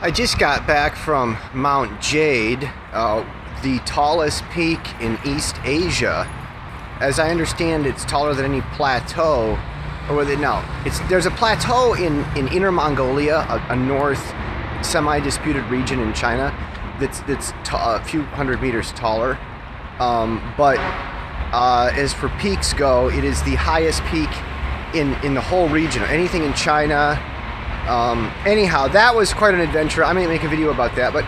I just got back from Mount Jade, the tallest peak in East Asia. As I understand, it's taller than any plateau. There's a plateau in Inner Mongolia, a north semi-disputed region in China that's a few hundred meters taller. But as for peaks go, it is the highest peak in the whole region. Anything in China. Anyhow, that was quite an adventure. I may make a video about that, but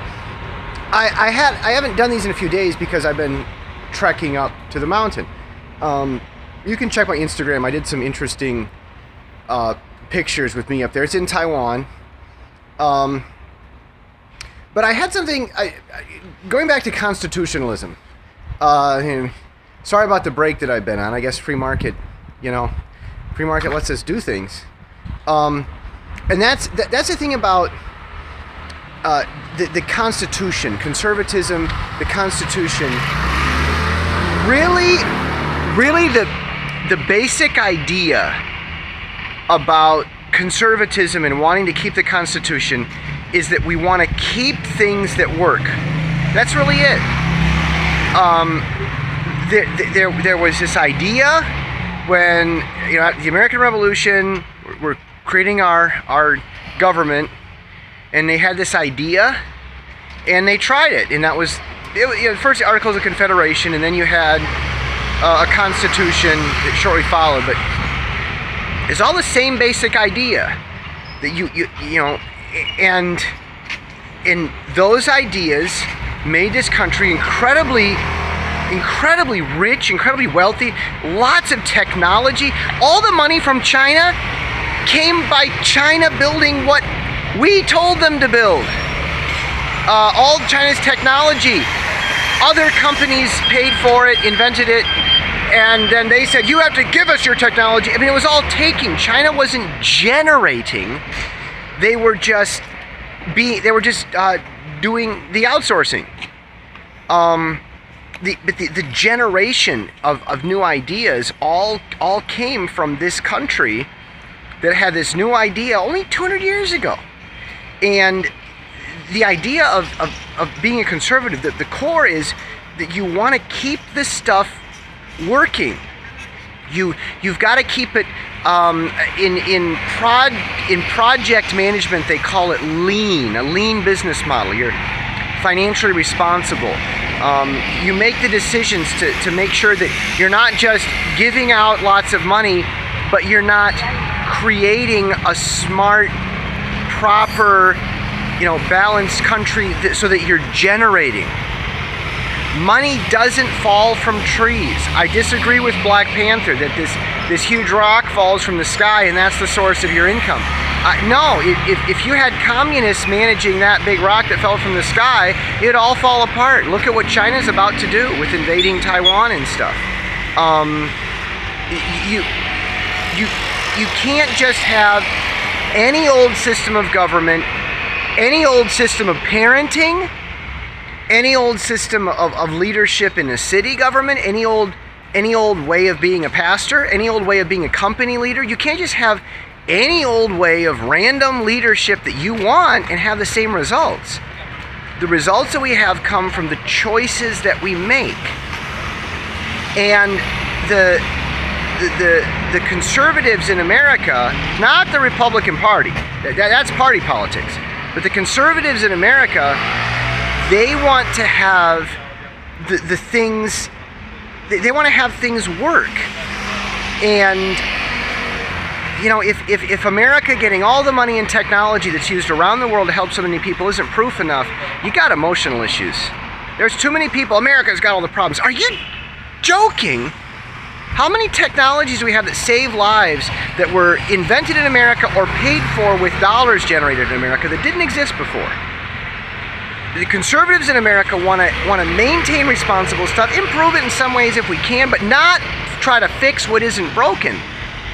I haven't done these in a few days because I've been trekking up to the mountain. You can check my Instagram. I did some interesting pictures with me up there. It's in Taiwan. But I had something, going back to constitutionalism. Sorry about the break that I've been on. I guess free market, free market lets us do things. And that's the thing about the Constitution, conservatism, the Constitution. Really the basic idea about conservatism and wanting to keep the Constitution is that we want to keep things that work. That's really it. There was this idea when the American Revolution, we're creating our government, and they had this idea, and they tried it, and that was first the Articles of Confederation, and then you had a Constitution that shortly followed. But it's all the same basic idea that and those ideas made this country incredibly rich, incredibly wealthy, lots of technology. All the money from China came by China building what we told them to build. All China's technology, other companies paid for it, invented it, and then they said, you have to give us your technology. I mean, it was all taking. China wasn't generating. They were just doing the outsourcing. The generation of new ideas all came from this country that had this new idea only 200 years ago. And the idea of being a conservative, the core is that you want to keep this stuff working. You've got to keep it in project management. They call it lean, a lean business model. You're financially responsible. You make the decisions to make sure that you're not just giving out lots of money, but you're not creating a smart, proper, balanced country so that you're generating. Money doesn't fall from trees. I disagree with Black Panther that this huge rock falls from the sky and that's the source of your income. No, if you had communists managing that big rock that fell from the sky, it'd all fall apart. Look at what China's about to do with invading Taiwan and stuff. You can't just have any old system of government, any old system of parenting, any old system of leadership in a city government, any old way of being a pastor, any old way of being a company leader. You can't just have any old way of random leadership that you want and have the same results. The results that we have come from the choices that we make. And the conservatives in America, not the Republican Party, that's party politics, but the conservatives in America, they want to have the things, they want to have things work. And if America getting all the money and technology that's used around the world to help so many people isn't proof enough, you got emotional issues. There's too many people. America's got all the problems. Are you joking? How many technologies do we have that save lives that were invented in America or paid for with dollars generated in America that didn't exist before? The conservatives in America want to maintain responsible stuff, improve it in some ways if we can, but not try to fix what isn't broken.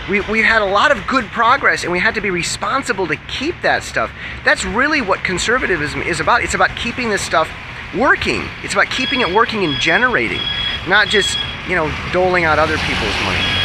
We've had a lot of good progress, and we had to be responsible to keep that stuff. That's really what conservatism is about. It's about keeping this stuff working. It's about keeping it working and generating, not just, doling out other people's money.